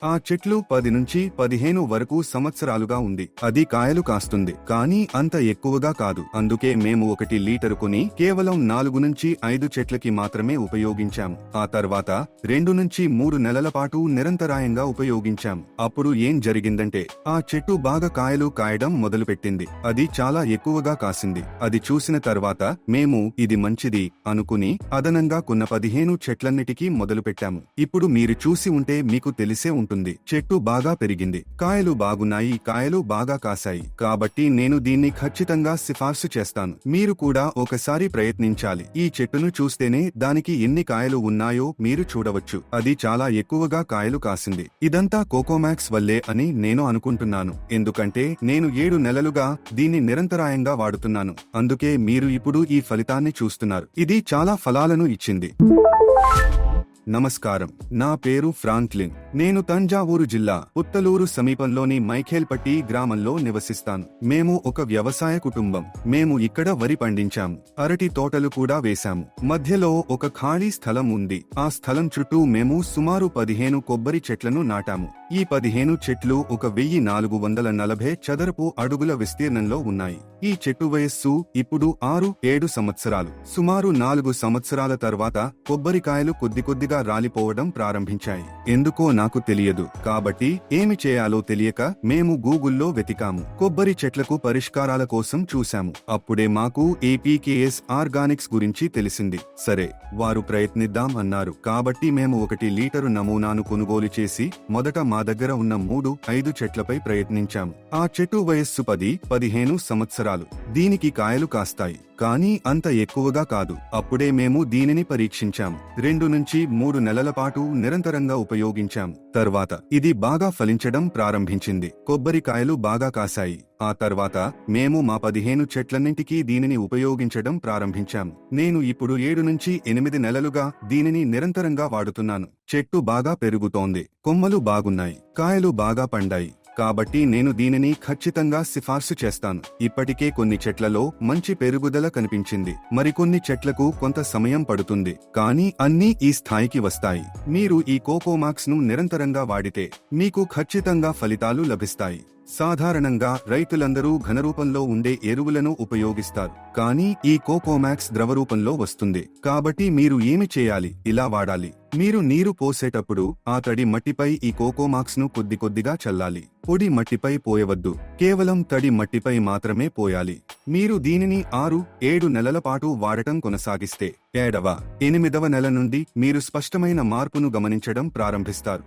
ఆ చెట్లు 10 నుంచి 15 వరకు సంవత్సరాలుగా ఉంది. అది కాయలు కాస్తుంది, కానీ అంత ఎక్కువగా కాదు. అందుకే మేము 1 లీటరు కొని కేవలం 4 నుంచి 5 చెట్లకి మాత్రమే ఉపయోగించాం. ఆ తర్వాత 2 నుంచి 3 నెలల పాటు నిరంతరాయంగా ఉపయోగించాం. అప్పుడు ఏం జరిగిందంటే ఆ చెట్టు బాగా కాయలు కాయడం మొదలుపెట్టింది. అది చాలా ఎక్కువగా కాసింది. అది చూసిన తర్వాత మేము ఇది మంచిది అనుకుని అదనంగా కొన్న 15 చెట్లన్నిటికీ మొదలుపెట్టాము. ఇప్పుడు మీరు చూసి ఉంటే మీకు తెలిసే ఉంటుంది, చెట్టు బాగా పెరిగింది, కాయలు బాగున్నాయి, కాయలు బాగా కాశాయి. కాబట్టి నేను దీన్ని ఖచ్చితంగా సిఫార్సు చేస్తాను. మీరు కూడా ఒకసారి ప్రయత్నించాలి. ఈ చెట్టును చూస్తేనే దానికి ఎన్ని కాయలు ఉన్నాయో మీరు చూడవచ్చు. అది చాలా ఎక్కువగా కాయలు కాసింది. ఇదంతా కోకోమాక్స్ వల్లే అని నేను అనుకుంటున్నాను, ఎందుకంటే నేను 7 నెలలుగా దీన్ని నిరంతరాయంగా వాడుతున్నాను. అందుకే మీరు ఇప్పుడు ఈ ఫలితాన్ని చూస్తున్నారు. ఇది చాలా ఫలాలను ఇచ్చింది. నమస్కారం, నా పేరు ఫ్రాంక్లిన్. నేను తంజావూరు జిల్లా పుత్తలూరు సమీపంలోని మైఖేల్పట్టి గ్రామంలో నివసిస్తాను. మేము ఒక వ్యవసాయ కుటుంబం. మేము ఇక్కడ వరి పండించాము, అరటి తోటలు కూడా వేశాము. మధ్యలో ఒక ఖాళీ స్థలం ఉంది. ఆ స్థలం చుట్టూ మేము సుమారు 15 కొబ్బరి చెట్లను నాటాము. ఈ 15 చెట్లు 1440 చదరపు అడుగుల విస్తీర్ణంలో ఉన్నాయి. ఈ చెట్టు వయస్సు ఇప్పుడు 6-7 సంవత్సరాలు. సుమారు 4 సంవత్సరాల తర్వాత కొబ్బరికాయలు కొద్దిగా రాలిపోవడం ప్రారంభించాయి. ఎందుకో నాకు తెలియదు, కాబట్టి ఏమి చేయాలో తెలియక మేము గూగుల్లో వెతికాము. కొబ్బరి చెట్లకు పరిష్కారాల కోసం చూశాము. అప్పుడే మాకు ఏపీకేఎస్ ఆర్గానిక్స్ గురించి తెలిసింది. సరే, వారు ప్రయత్నిద్దాం అన్నారు. కాబట్టి మేము 1 లీటరు నమూనాను కొనుగోలు చేసి మొదట మా దగ్గర ఉన్న 3-5 చెట్లపై ప్రయత్నించాము. ఆ చెట్టు వయస్సు 10-15 సంవత్సరాలు. దీనికి కాయలు కాస్తాయి, కానీ అంత ఎక్కువగా కాదు. అప్పుడే మేము దీనిని పరీక్షించాం. 2 నుంచి 3 నెలల పాటు నిరంతరంగా ఉపయోగించాం. తర్వాత ఇది బాగా ఫలించడం ప్రారంభించింది. కొబ్బరికాయలు బాగా కాశాయి. ఆ తర్వాత మేము మా 15 చెట్లన్నింటికీ దీనిని ఉపయోగించడం ప్రారంభించాం. నేను ఇప్పుడు 7 నుంచి 8 నెలలుగా దీనిని నిరంతరంగా వాడుతున్నాను. చెట్టు బాగా పెరుగుతోంది, కొమ్మలు బాగున్నాయి, కాయలు బాగా పండాయి. కాబట్టి నేను దీనిని ఖచ్చితంగా సిఫార్సు చేస్తాను. ఇప్పటికే కొన్ని చెట్లలో మంచి పెరుగుదల కనిపించింది. మరికొన్ని చెట్లకు కొంత సమయం పడుతుంది, కానీ అన్నీ ఈ స్థాయికి వస్తాయి. మీరు ఈ కోకోమాక్స్ ను నిరంతరంగా వాడితే మీకు ఖచ్చితంగా ఫలితాలు లభిస్తాయి. సాధారణంగా రైతులందరూ ఘనరూపంలో ఉండే ఎరువులను ఉపయోగిస్తారు, కానీ ఈ కోకోమాక్స్ ద్రవరూపంలో వస్తుంది. కాబట్టి మీరు ఏమి చేయాలి? ఇలా వాడాలి. మీరు నీరు పోసేటప్పుడు ఆ తడి మట్టిపై ఈ కోకోమాక్స్ ను కొద్దిగా చల్లాలి. పొడి మట్టిపై పోయవద్దు, కేవలం తడి మట్టిపై మాత్రమే పోయాలి. మీరు దీనిని 6-7 నెలల పాటు వాడటం కొనసాగిస్తే 7వ-8వ నెల నుండి మీరు స్పష్టమైన మార్పును గమనించడం ప్రారంభిస్తారు.